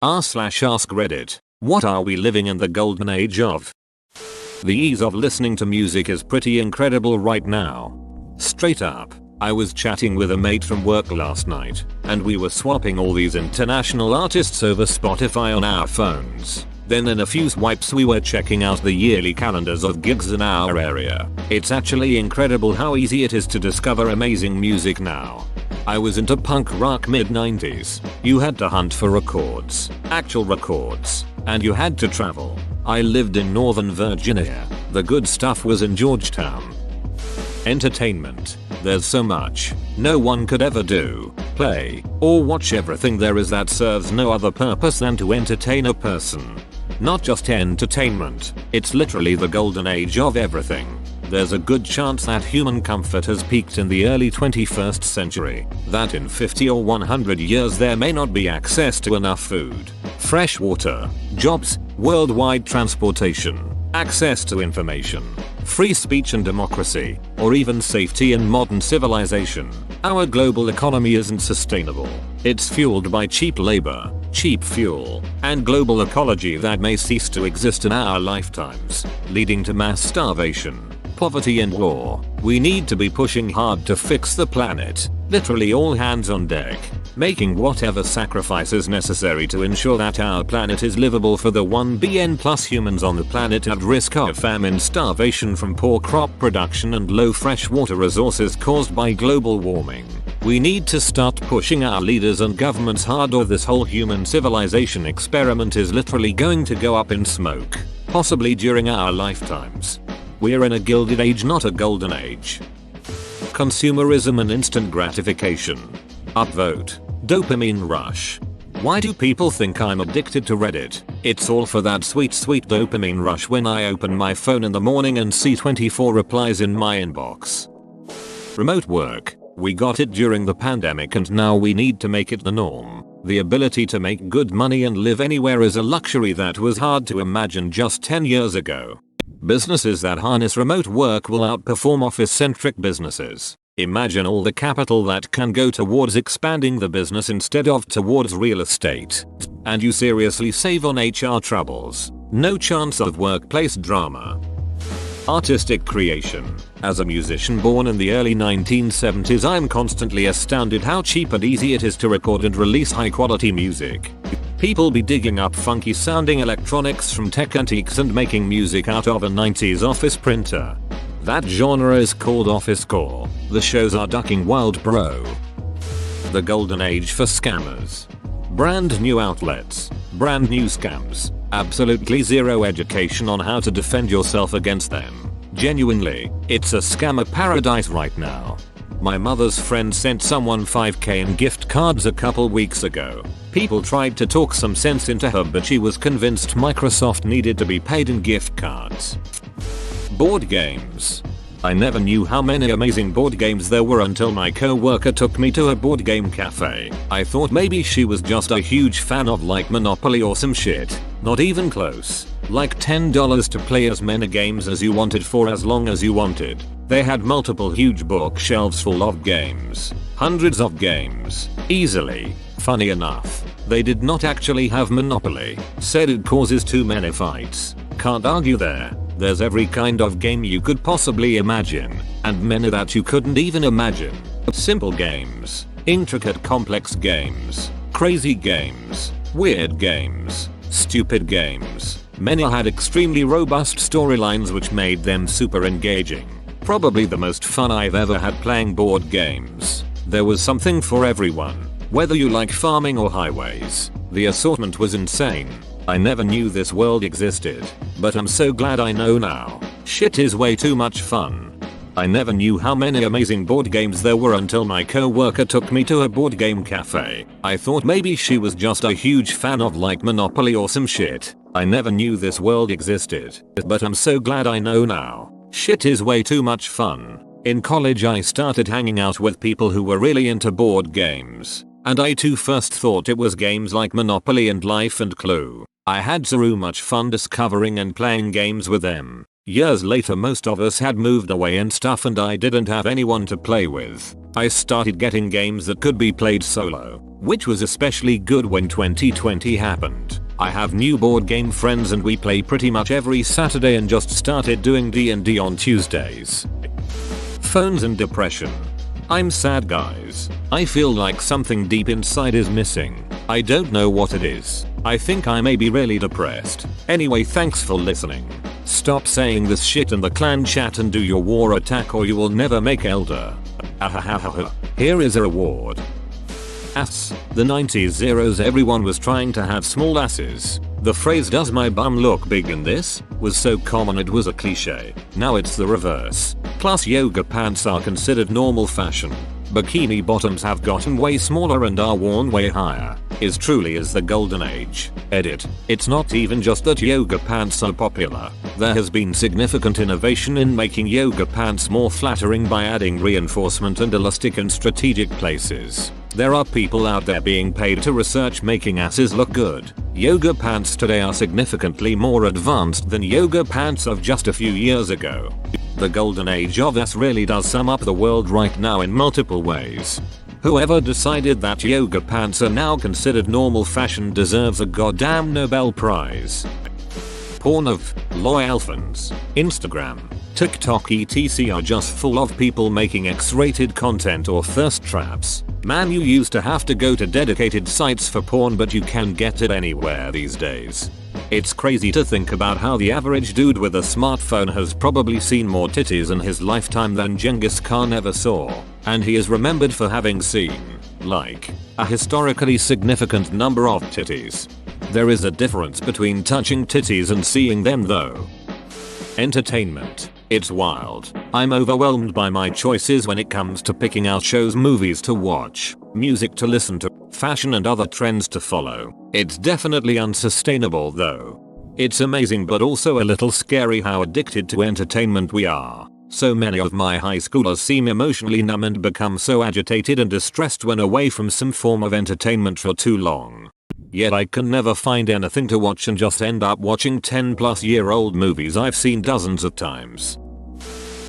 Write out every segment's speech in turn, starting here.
r/ask Reddit. What are we living in the golden age of? The ease of listening to music is pretty incredible right now. Straight up, I was chatting with a mate from work last night, and we were swapping all these international artists over Spotify on our phones. Then in a few swipes we were checking out the yearly calendars of gigs in our area. It's actually incredible how easy it is to discover amazing music now. I was into punk rock mid-90s. You had to hunt for records, actual records, and you had to travel. I lived in Northern Virginia. The good stuff was in Georgetown. Entertainment. There's so much. No one could ever do, play, or watch everything there is that serves no other purpose than to entertain a person. Not just entertainment, it's literally the golden age of everything. There's a good chance that human comfort has peaked in the early 21st century, that in 50 or 100 years there may not be access to enough food, fresh water, jobs, worldwide transportation, access to information, free speech and democracy, or even safety in modern civilization. Our global economy isn't sustainable. It's fueled by cheap labor, cheap fuel, and global ecology that may cease to exist in our lifetimes, leading to mass starvation, poverty and war. We need to be pushing hard to fix the planet, literally all hands on deck, making whatever sacrifices necessary to ensure that our planet is livable for the 1 billion plus humans on the planet at risk of famine, starvation from poor crop production and low freshwater resources caused by global warming. We need to start pushing our leaders and governments hard, or this whole human civilization experiment is literally going to go up in smoke, possibly during our lifetimes. We're in a gilded age, not a golden age. Consumerism and instant gratification. Upvote. Dopamine rush. Why do people think I'm addicted to Reddit? It's all for that sweet dopamine rush when I open my phone in the morning and see 24 replies in my inbox. Remote work. We got it during the pandemic and now we need to make it the norm. The ability to make good money and live anywhere is a luxury that was hard to imagine just 10 years ago. Businesses that harness remote work will outperform office-centric businesses. Imagine all the capital that can go towards expanding the business instead of towards real estate. And you seriously save on HR troubles. No chance of workplace drama. Artistic creation. As a musician born in the early 1970s, I'm constantly astounded how cheap and easy it is to record and release high quality music. People be digging up funky sounding electronics from tech antiques and making music out of a 90s office printer. That genre is called officecore. The shows are ducking wild bro. The golden age for scammers. Brand new outlets, brand new scams, absolutely zero education on how to defend yourself against them. Genuinely, it's a scammer paradise right now. My mother's friend sent someone $5,000 in gift cards a couple weeks ago. People tried to talk some sense into her, but she was convinced Microsoft needed to be paid in gift cards. Board games. I never knew how many amazing board games there were until my co-worker took me to a board game cafe. I thought maybe she was just a huge fan of like Monopoly or some shit. Not even close. Like $10 to play as many games as you wanted for as long as you wanted. They had multiple huge bookshelves full of games. Hundreds of games. Easily. Funny enough, they did not actually have Monopoly. Said it causes too many fights. Can't argue there. There's every kind of game you could possibly imagine, and many that you couldn't even imagine. Simple games, intricate complex games, crazy games, weird games, stupid games. Many had extremely robust storylines which made them super engaging. Probably the most fun I've ever had playing board games. There was something for everyone, whether you like farming or highways. The assortment was insane. I never knew this world existed, but I'm so glad I know now. Shit is way too much fun. I never knew how many amazing board games there were until my co-worker took me to a board game cafe. I thought maybe she was just a huge fan of like Monopoly or some shit. I never knew this world existed, but I'm so glad I know now. Shit is way too much fun. In college I started hanging out with people who were really into board games, and I too first thought it was games like Monopoly and Life and Clue. I had so much fun discovering and playing games with them. Years later most of us had moved away and stuff, and I didn't have anyone to play with. I started getting games that could be played solo. which was especially good when 2020 happened. I have new board game friends and we play pretty much every Saturday and just started doing D&D on Tuesdays. Phones and depression. I'm sad, guys. I feel like something deep inside is missing. I don't know what it is. I think I may be really depressed. Anyway, thanks for listening. Stop saying this shit in the clan chat and do your war attack or you will never make Elder. Ahahaha. Here is a reward. Ass. The 90s zeros, everyone was trying to have small asses. The phrase "does my bum look big in this" was so common it was a cliche. Now it's the reverse. Plus yoga pants are considered normal fashion. Bikini bottoms have gotten way smaller and are worn way higher. Is truly is the golden age. Edit. It's not even just that yoga pants are popular. There has been significant innovation in making yoga pants more flattering by adding reinforcement and elastic in strategic places. There are people out there being paid to research making asses look good. Yoga pants today are significantly more advanced than yoga pants of just a few years ago. The golden age of ass really does sum up the world right now in multiple ways. Whoever decided that yoga pants are now considered normal fashion deserves a goddamn Nobel Prize. Porn of Loyalphans, Instagram, TikTok etc are just full of people making X-rated content or thirst traps. Man, you used to have to go to dedicated sites for porn, but you can get it anywhere these days. It's crazy to think about how the average dude with a smartphone has probably seen more titties in his lifetime than Genghis Khan ever saw, and he is remembered for having seen, like, a historically significant number of titties. There is a difference between touching titties and seeing them though. Entertainment. It's wild. I'm overwhelmed by my choices when it comes to picking out shows, movies to watch, music to listen to, fashion and other trends to follow. It's definitely unsustainable though. It's amazing but also a little scary how addicted to entertainment we are. So many of my high schoolers seem emotionally numb and become so agitated and distressed when away from some form of entertainment for too long. Yet I can never find anything to watch and just end up watching 10+ year-old movies I've seen dozens of times.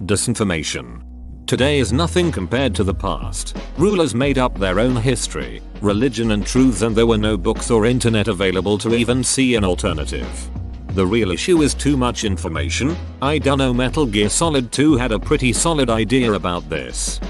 Disinformation. Today is nothing compared to the past. Rulers made up their own history, religion and truths, and there were no books or internet available to even see an alternative. The real issue is too much information. I dunno, Metal Gear Solid 2 had a pretty solid idea about this.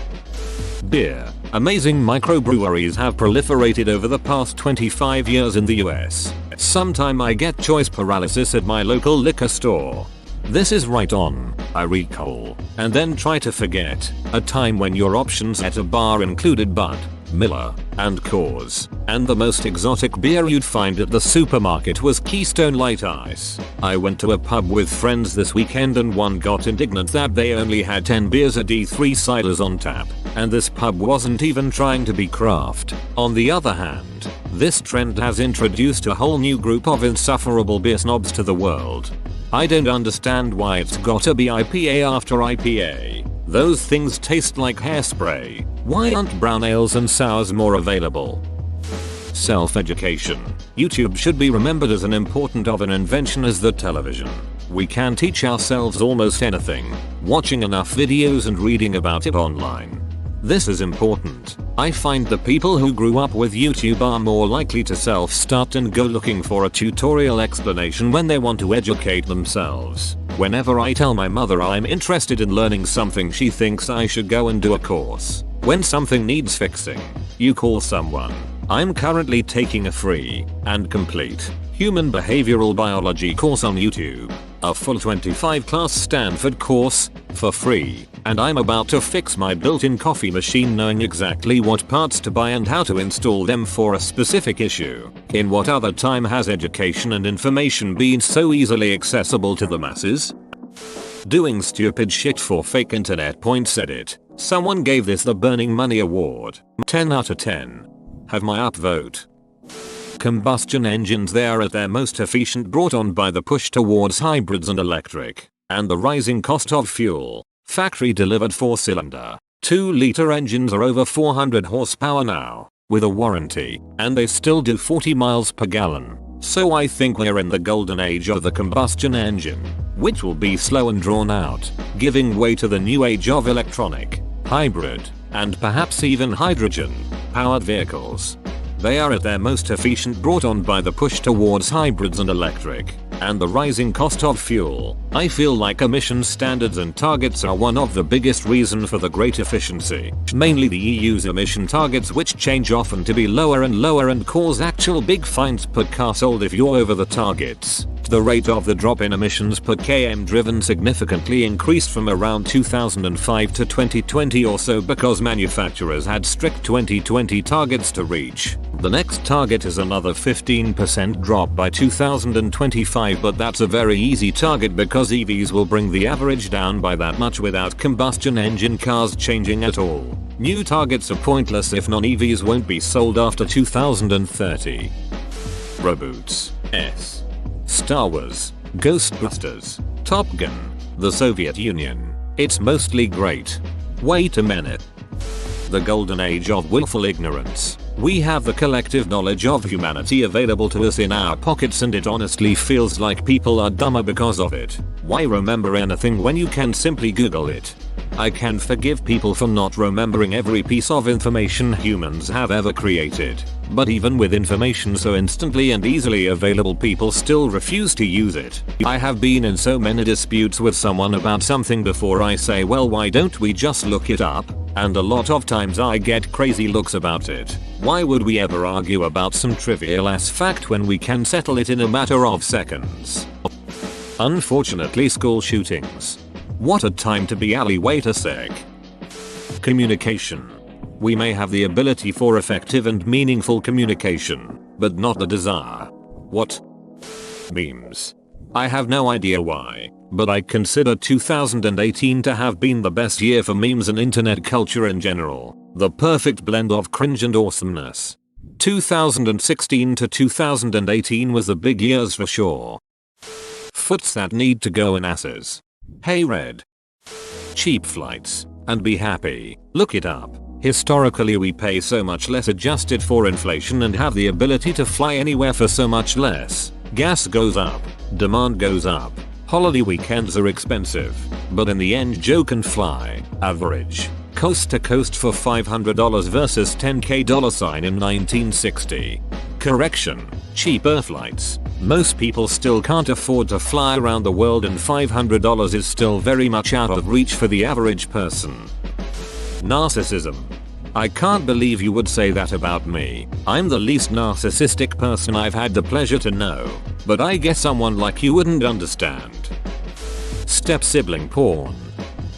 Beer. Amazing microbreweries have proliferated over the past 25 years in the US. Sometime I get choice paralysis at my local liquor store. This is right on, I recall, and then try to forget, a time when your options at a bar included Bud, Miller, and Coors, and the most exotic beer you'd find at the supermarket was Keystone Light Ice. I went to a pub with friends this weekend and one got indignant that they only had 10 beers and 3 ciders on tap, and this pub wasn't even trying to be craft. On the other hand, this trend has introduced a whole new group of insufferable beer snobs to the world. I don't understand why it's gotta be IPA after IPA. Those things taste like hairspray. Why aren't brown ales and sours more available? Self-education. YouTube should be remembered as important of an invention as the television. We can teach ourselves almost anything, watching enough videos and reading about it online. This is important. I find the people who grew up with YouTube are more likely to self-start and go looking for a tutorial explanation when they want to educate themselves. Whenever I tell my mother I'm interested in learning something, she thinks I should go and do a course. When something needs fixing, you call someone. I'm currently taking a free and complete human behavioral biology course on YouTube, a full 25-class Stanford course, for free, and I'm about to fix my built-in coffee machine knowing exactly what parts to buy and how to install them for a specific issue. In what other time has education and information been so easily accessible to the masses? Doing stupid shit for fake internet points. Edit. Someone gave this the Burning Money Award. 10 out of 10. Have my upvote. Combustion engines, they are at their most efficient, brought on by the push towards hybrids and electric, and the rising cost of fuel. Factory delivered 4-cylinder, 2-liter engines are over 400 horsepower now, with a warranty, and they still do 40 miles per gallon. So I think we're in the golden age of the combustion engine, which will be slow and drawn out, giving way to the new age of electronic, hybrid, and perhaps even hydrogen powered vehicles. They are at their most efficient, brought on by the push towards hybrids and electric, and the rising cost of fuel. I feel like emission standards and targets are one of the biggest reason for the great efficiency. Mainly the EU's emission targets, which change often to be lower and cause actual big fines per car sold if you're over the targets. The rate of the drop in emissions per km driven significantly increased from around 2005 to 2020 or so because manufacturers had strict 2020 targets to reach. The next target is another 15% drop by 2025, but that's a very easy target because EVs will bring the average down by that much without combustion engine cars changing at all. New targets are pointless if non-EVs won't be sold after 2030. Reboots. S. Star Wars, Ghostbusters, Top Gun, the Soviet Union. It's mostly great. Wait a minute. The golden age of willful ignorance. We have the collective knowledge of humanity available to us in our pockets, and it honestly feels like people are dumber because of it. Why remember anything when you can simply Google it? I can forgive people for not remembering every piece of information humans have ever created. But even with information so instantly and easily available, people still refuse to use it. I have been in so many disputes with someone about something before I say, well, why don't we just look it up? And a lot of times I get crazy looks about it. Why would we ever argue about some trivial ass fact when we can settle it in a matter of seconds? Unfortunately, school shootings. What a time to be Ali. Wait a sec. Communication. We may have the ability for effective and meaningful communication, but not the desire. What? Memes. I have no idea why, but I consider 2018 to have been the best year for memes and internet culture in general. The perfect blend of cringe and awesomeness. 2016 to 2018 was the big years for sure. Foots that need to go in asses. Hey Red. Cheap flights, and be happy. Look it up. Historically, we pay so much less adjusted for inflation and have the ability to fly anywhere for so much less. Gas goes up, demand goes up, holiday weekends are expensive, but in the end Joe can fly, average, coast to coast for $500 versus $10k in 1960. Correction, cheaper flights. Most people still can't afford to fly around the world, and $500 is still very much out of reach for the average person. Narcissism. I can't believe you would say that about me. I'm the least narcissistic person I've had the pleasure to know, but I guess someone like you wouldn't understand. Step-sibling porn.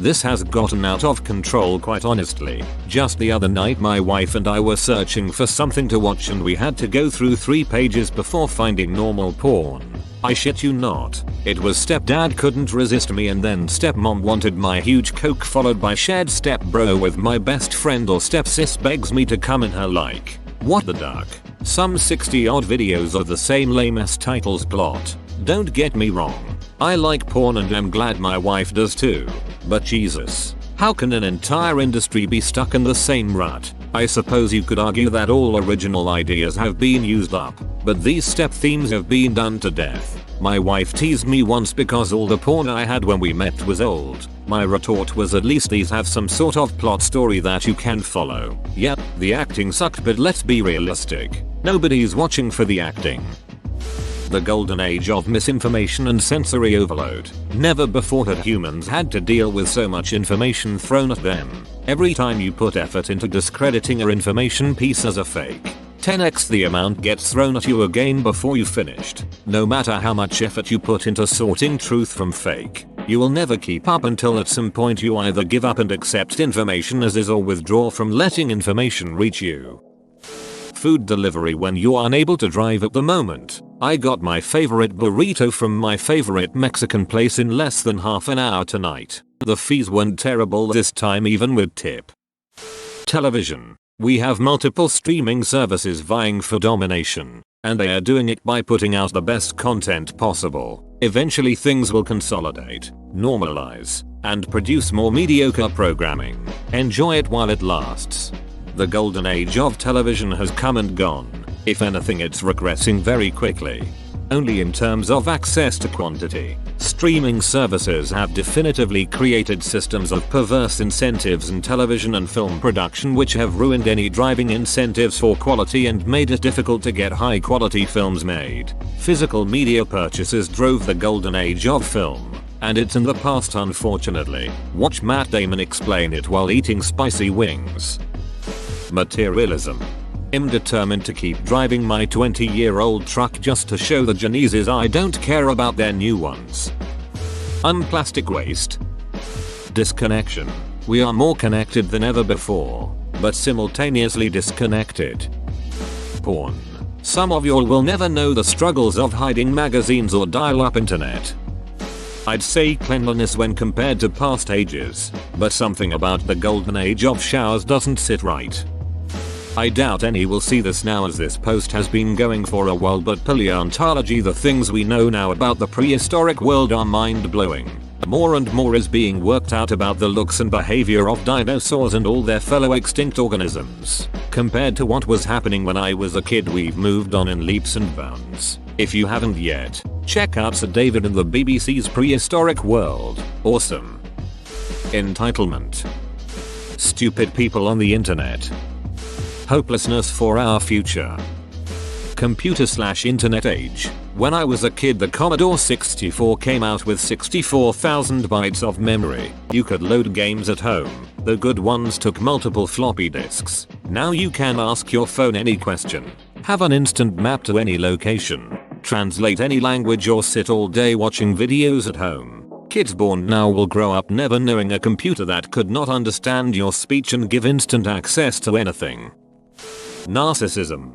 This has gotten out of control, quite honestly. Just the other night my wife and I were searching for something to watch and we had to go through 3 pages before finding normal porn. I shit you not. It was stepdad couldn't resist me, and then stepmom wanted my huge coke, followed by shared stepbro with my best friend, or stepsis begs me to come in her like. What the duck? Some 60 odd videos of the same lame-ass titles plot. Don't get me wrong. I like porn and I'm glad my wife does too. But Jesus. How can an entire industry be stuck in the same rut? I suppose you could argue that all original ideas have been used up, but these step themes have been done to death. My wife teased me once because all the porn I had when we met was old. My retort was, at least these have some sort of plot story that you can follow. Yep, the acting sucked, but let's be realistic. Nobody's watching for the acting. The golden age of misinformation and sensory overload. Never before had humans had to deal with so much information thrown at them. Every time you put effort into discrediting an information piece as a fake, 10x the amount gets thrown at you again before you finished. No matter how much effort you put into sorting truth from fake, you will never keep up until at some point you either give up and accept information as is, or withdraw from letting information reach you. Food delivery when you're unable to drive at the moment. I got my favorite burrito from my favorite Mexican place in less than half an hour tonight. The fees weren't terrible this time, even with tip. Television. We have multiple streaming services vying for domination, and they are doing it by putting out the best content possible. Eventually things will consolidate, normalize, and produce more mediocre programming. Enjoy it while it lasts. The golden age of television has come and gone. If anything, it's regressing very quickly. only in terms of access to quantity. Streaming services have definitively created systems of perverse incentives in television and film production which have ruined any driving incentives for quality and made it difficult to get high quality films made. Physical media purchases drove the golden age of film, and it's in the past unfortunately. Watch Matt Damon explain it while eating spicy wings. Materialism. I'm determined to keep driving my 20-year-old truck just to show the Genesis I don't care about their new ones. Unplastic waste. Disconnection. We are more connected than ever before, but simultaneously disconnected. Porn. Some of y'all will never know the struggles of hiding magazines or dial-up internet. I'd say cleanliness when compared to past ages, but something about the golden age of showers doesn't sit right. I doubt any will see this now as this post has been going for a while, but paleontology, the things we know now about the prehistoric world are mind-blowing. More and more is being worked out about the looks and behavior of dinosaurs and all their fellow extinct organisms. Compared to what was happening when I was a kid, we've moved on in leaps and bounds. If you haven't yet, check out Sir David and the BBC's Prehistoric World. Awesome. Entitlement. Stupid people on the internet. Hopelessness for our future. Computer/internet age. When I was a kid, the Commodore 64 came out with 64,000 bytes of memory. You could load games at home. The good ones took multiple floppy disks. Now you can ask your phone any question, have an instant map to any location, translate any language, or sit all day watching videos at home. Kids born now will grow up never knowing a computer that could not understand your speech and give instant access to anything. Narcissism.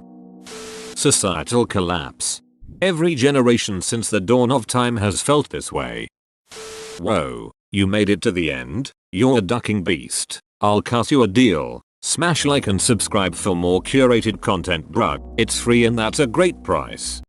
Societal collapse. Every generation since the dawn of time has felt this way. Whoa, you made it to the end? You're a ducking beast. I'll cut you a deal. Smash like and subscribe for more curated content, bruh. It's free and that's a great price.